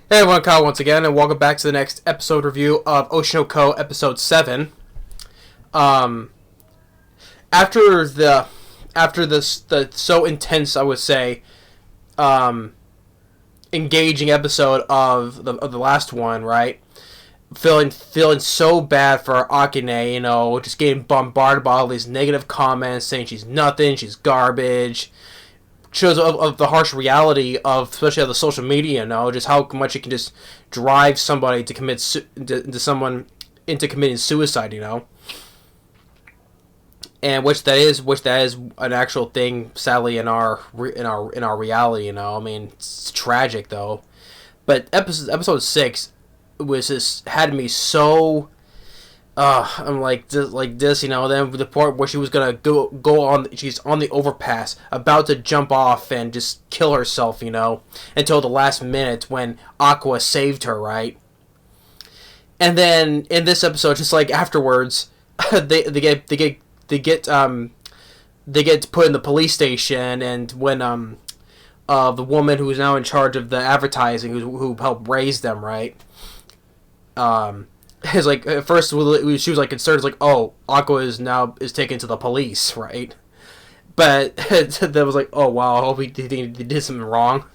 Hey everyone, Kyle once again, and welcome back to the next episode review of Oshi episode 7. Um, after the so intense, I would say, um, engaging episode of the last one, right? Feeling so bad for Akane, just getting bombarded by all these negative comments saying she's nothing, she's garbage. Shows of the harsh reality of, especially of the social media, just how much it can just drive somebody to into committing suicide, and which that is an actual thing, sadly, in our reality, I mean, it's tragic though. But episode 6 was just had me so. I'm like this, Then the part where she was gonna go on, she's on the overpass, about to jump off and just kill herself, until the last minute when Aqua saved her, right? And then in this episode, just like afterwards, they get put in the police station, and when the woman who is now in charge of the advertising, who helped raise them, right? Is like, at first she was like concerned, like, oh, Aqua is taken to the police, right? But that was like, oh wow, I hope he did something wrong.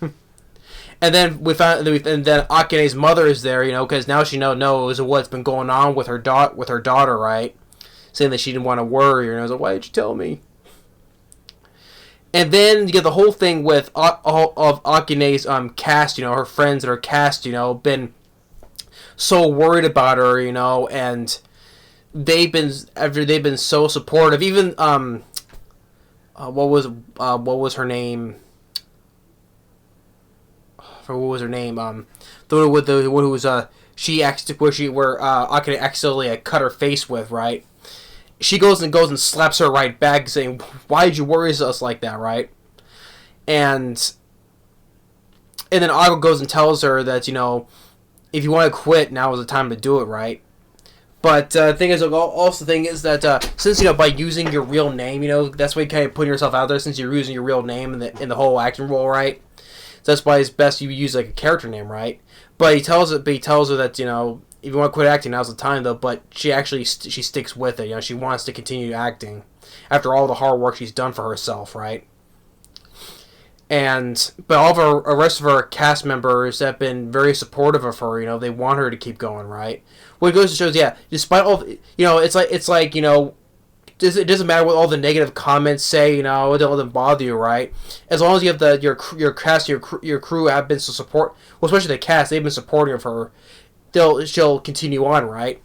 And then and then Akane's mother is there, because now she knows what's been going on with her daughter, right? Saying that she didn't want to worry her, and I was like, why did you tell me? And then you get the whole thing with all of Akane's cast, her friends that are cast, been so worried about her, and they've been so supportive. Even what was her name? What was her name? The one who was where Akane accidentally cut her face with, right? She goes and slaps her right back, saying, "Why did you worry us like that?" Right? And then Aqua goes and tells her that if you want to quit, now is the time to do it, right? But the thing is, also the thing is that since by using your real name, that's why you kind of putting yourself out there, since you're using your real name in the whole acting role, right? So that's why it's best you use like a character name, right? But he tells her that if you want to quit acting, now's the time though. But she actually she sticks with it. She wants to continue acting after all the hard work she's done for herself, right? But all of the rest of her cast members have been very supportive of her. They want her to keep going, right? What goes to shows, yeah, despite all, it's like it doesn't matter what all the negative comments say, it doesn't bother you, right? As long as you have your cast, your crew have been so support, well, especially the cast, they've been supportive of her. She'll continue on, right?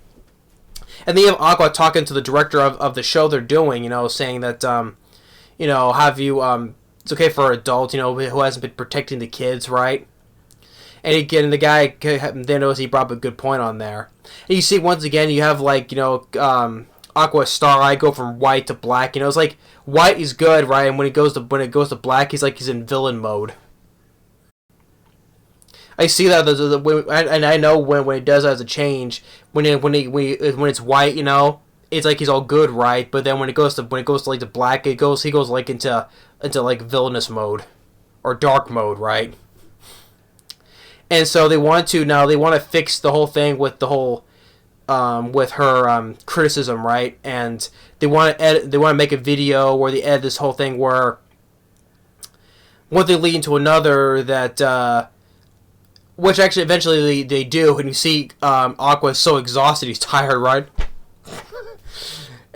And then you have Aqua talking to the director of the show they're doing, saying that, have you it's okay for adults, who hasn't been protecting the kids, right? And again, the guy then knows he brought up a good point on there. And you see, once again, you have Aqua Starlight go from white to black. It's like white is good, right? And when it goes to black, he's in villain mode. I see that, and I know when it does as a change, when it's white, it's like he's all good, right? But then when it goes to like the black, he goes like into like villainous mode or dark mode, right? And so they want to fix the whole thing with the whole with her criticism, right? And they want to make a video where they edit this whole thing where one thing leading to another, that which actually eventually they do, and you see Aqua is so exhausted, he's tired, right?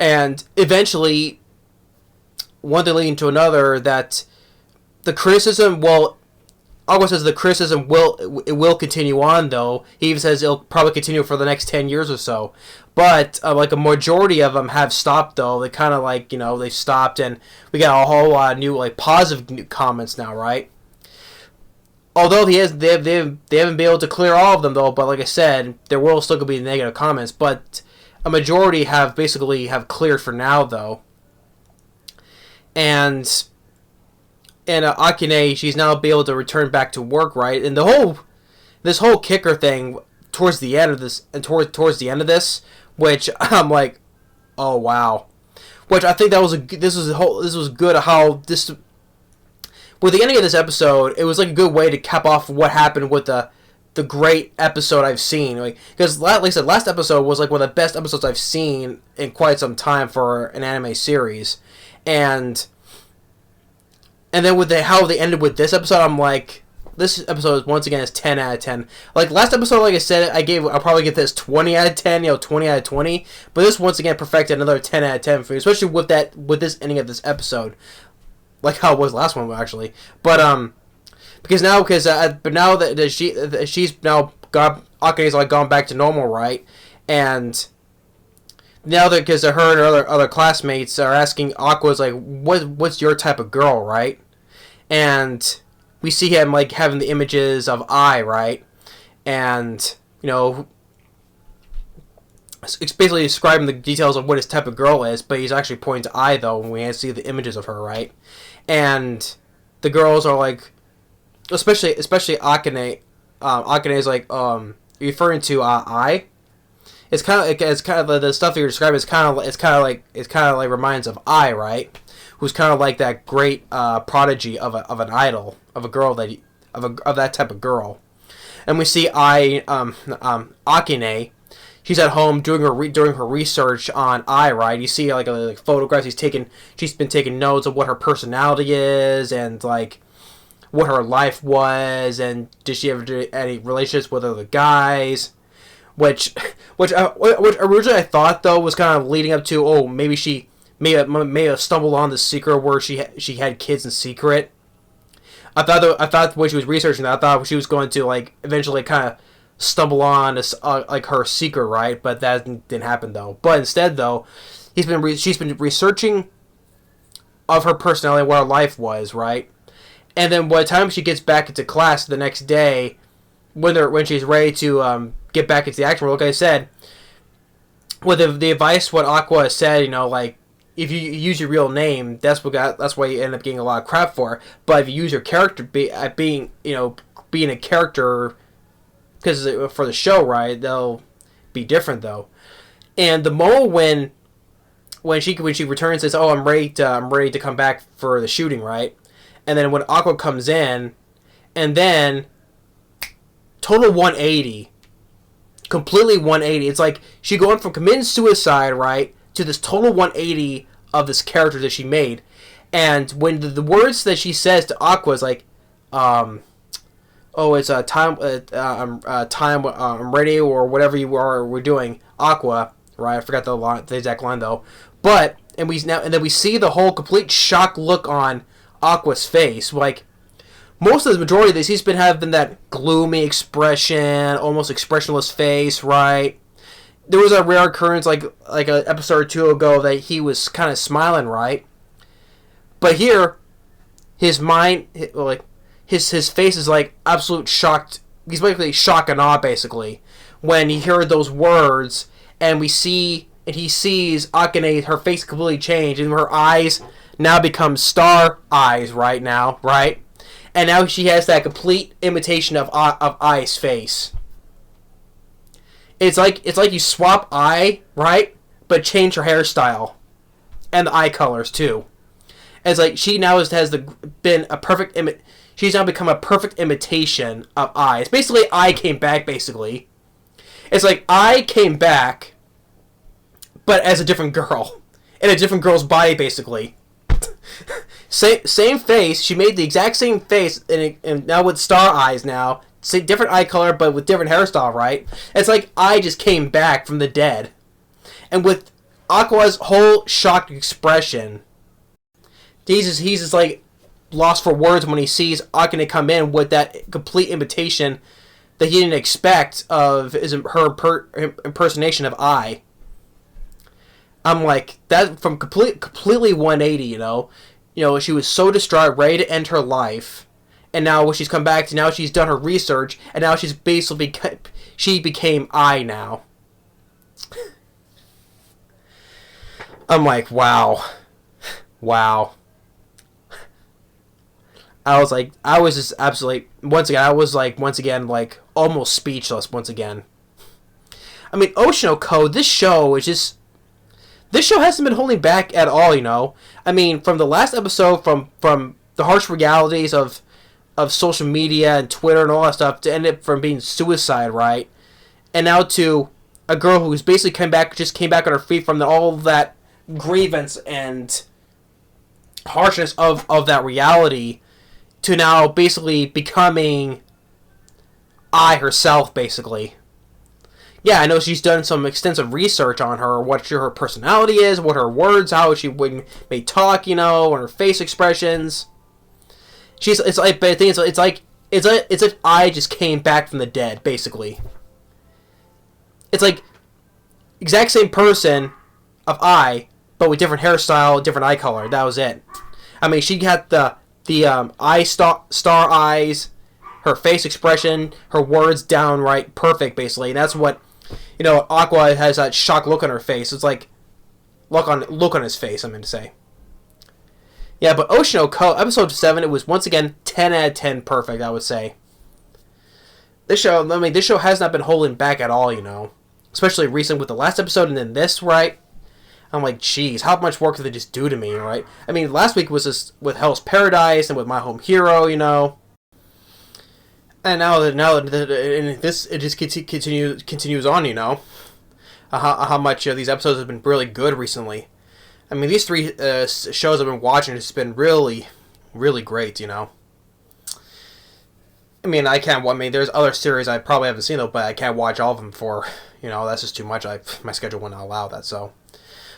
And eventually, one thing leading to another, that the criticism, Aqua says the criticism will continue on, though. He even says it'll probably continue for the next 10 years or so. But like a majority of them have stopped, though. They kind of they've stopped, and we got a whole lot of new positive new comments now, right? Although they haven't been able to clear all of them, though. But like I said, there will still be negative comments, but a majority have cleared for now, though. And Akane, she's now be able to return back to work, right? And this whole kicker thing towards the end of this, which I'm like, oh wow, which I think this was good how with the ending of this episode, it was like a good way to cap off what happened with the the great episode I've seen. Because like I said, last episode was like one of the best episodes I've seen in quite some time for an anime series, and then with how they ended with this episode, I'm like, this episode once again is 10 out of 10. Like last episode, like I said, I'll probably get this 20 out of 10, 20 out of 20. But this once again perfected another 10 out of 10 for me, especially with this ending of this episode, like how it was last one actually. But but now that she's now got Akane's like gone back to normal, right? And now that because her and her other classmates are asking Aqua's like, what's your type of girl, right? And we see him like having the images of I, right? And it's basically describing the details of what his type of girl is, but he's actually pointing to I though when we see the images of her, right? And the girls are like, especially Akane. Akane is like referring to I. It's kind of the stuff that you're describing. It's kind of like reminds of I, right? Who's kind of like that great prodigy of an idol, of a girl of that type of girl. And we see Akane. She's at home doing her research on I, right? You see like photographs she's been taking notes of what her personality is and like what her life was, and did she ever do any relationships with other guys? Which originally I thought though was kind of leading up to maybe she may have stumbled on the secret where she had kids in secret. I thought when she was researching that, I thought she was going to like eventually kind of stumble on like her secret, right? But that didn't happen though. But instead though, she's been researching of her personality, what her life was, right? And then by the time she gets back into class the next day, when she's ready to get back into the action world, like I said, with the advice what Aqua said, like if you use your real name, that's why you end up getting a lot of crap for. But if you use your character being a character, because for the show, right, they'll be different though. And the moment when she returns and says, I'm ready to come back for the shooting, right? And then when Aqua comes in, and then total 180, completely 180. It's like she going from committing suicide, right, to this total 180 of this character that she made. And when the words that she says to Aqua is like, it's time, I'm ready, or whatever we're doing, Aqua, right? I forgot the exact line though. But then we see the whole complete shock look on Aqua's face. Like most of the majority of this, he's been having that gloomy expression, almost expressionless face, right? There was a rare occurrence like an episode or two ago that he was kind of smiling, right? But here, his mind, like his face is like absolute shocked. He's basically shock and awe, basically, when he heard those words, and he sees Akane, her face completely change, and her eyes now become star eyes right now, right? And now she has that complete imitation of Ai's face. It's like you swap Ai, right? But change her hairstyle. And the eye colors too. It's like she now she's now become a perfect imitation of Ai. It's basically Ai came back, basically. It's like Ai came back, but as a different girl. In a different girl's body, basically. Same face. She made the exact same face, and now with star eyes now. Different eye color, but with different hairstyle, right? It's like I just came back from the dead. And with Aqua's whole shocked expression, he's just like lost for words when he sees Akane come in with that complete imitation that he didn't expect of her impersonation of I. I'm like, that from completely 180, she was so distraught, ready to end her life, and now when she's come back to, now she's done her research, and now she's basically, she became I now. I'm like, wow. I was just absolutely, once again, like, almost speechless once again. I mean, Oshi no Ko, this show hasn't been holding back at all, I mean, from the last episode, from the harsh realities of of social media and Twitter and all that stuff to end it from being suicide, right? And now to a girl who's basically came back on her feet from all that grievance and harshness of that reality to now basically becoming I herself, basically. Yeah, I know she's done some extensive research on her, what her personality is, what her words, how she may talk, and her face expressions. It's like, but I think it's if I just came back from the dead, basically. It's like exact same person of I, but with different hairstyle, different eye color. That was it. I mean, she had the eye star eyes, her face expression, her words downright perfect, basically. And that's what Aqua has that shocked look on her face. It's like look on his face. I'm going to say. Yeah, but Oshi no Ko episode 7, it was once again 10 out of 10 perfect. I would say. This show has not been holding back at all. Especially recent with the last episode and then this, right? I'm like, geez, how much work did they just do to me, right? I mean, last week was just with Hell's Paradise and with My Home Hero, and now this it just continues on, how much these episodes have been really good recently. I mean, these 3 shows I've been watching has been really, really great, I mean, there's other series I probably haven't seen though, but I can't watch all of them for, that's just too much. My schedule wouldn't allow that, so.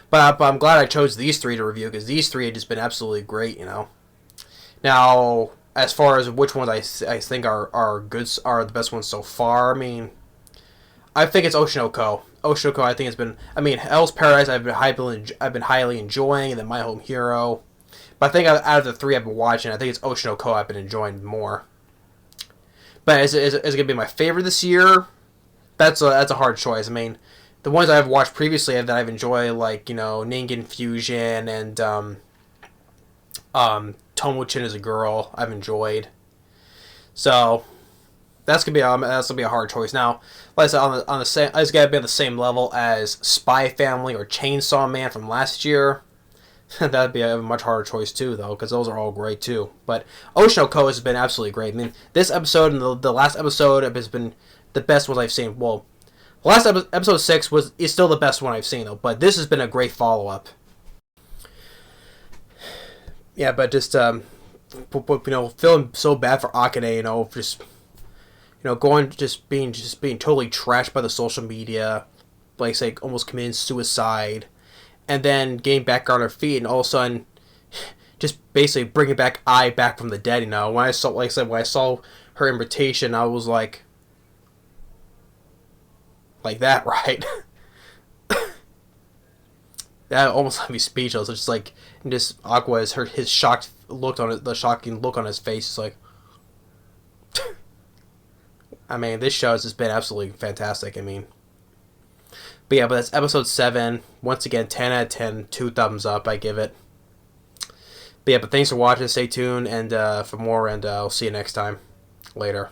But I'm glad I chose these 3 to review because these 3 have just been absolutely great, Now, as far as which ones I think are good, are the best ones so far, I mean, I think it's Oshi no Ko. Oshi no Ko, I think it's been. I mean, Hell's Paradise, I've been highly enjoying, and then My Home Hero. But I think out of the 3 I've been watching, I think it's Oshi no Ko I've been enjoying more. But is it gonna be my favorite this year? That's a hard choice. I mean, the ones I've watched previously that I've enjoyed, like Ningen Fusion and Tomo-chan is a Girl, I've enjoyed. So that's gonna be a hard choice. Now, like I said, on the same, it's gotta be on the same level as Spy Family or Chainsaw Man from last year. That'd be a much harder choice too, though, because those are all great too. But Oshi no Ko has been absolutely great. I mean, this episode and the last episode has been the best ones I've seen. Well, last episode 6 is still the best one I've seen though, but this has been a great follow up. Yeah, but just feeling so bad for Akane, just being totally trashed by the social media, like say almost committing suicide, and then getting back on her feet, and all of a sudden, just basically bringing back from the dead. When I saw her invitation, I was like that, right? That almost left me speechless. It's just like, Aqua is his shocked look on it, the shocking look on his face. It's like, I mean, this show has just been absolutely fantastic. I mean, but that's episode 7. Once again, 10 out of 10, 2 thumbs up. I give it. But thanks for watching. Stay tuned and for more, and I'll see you next time. Later.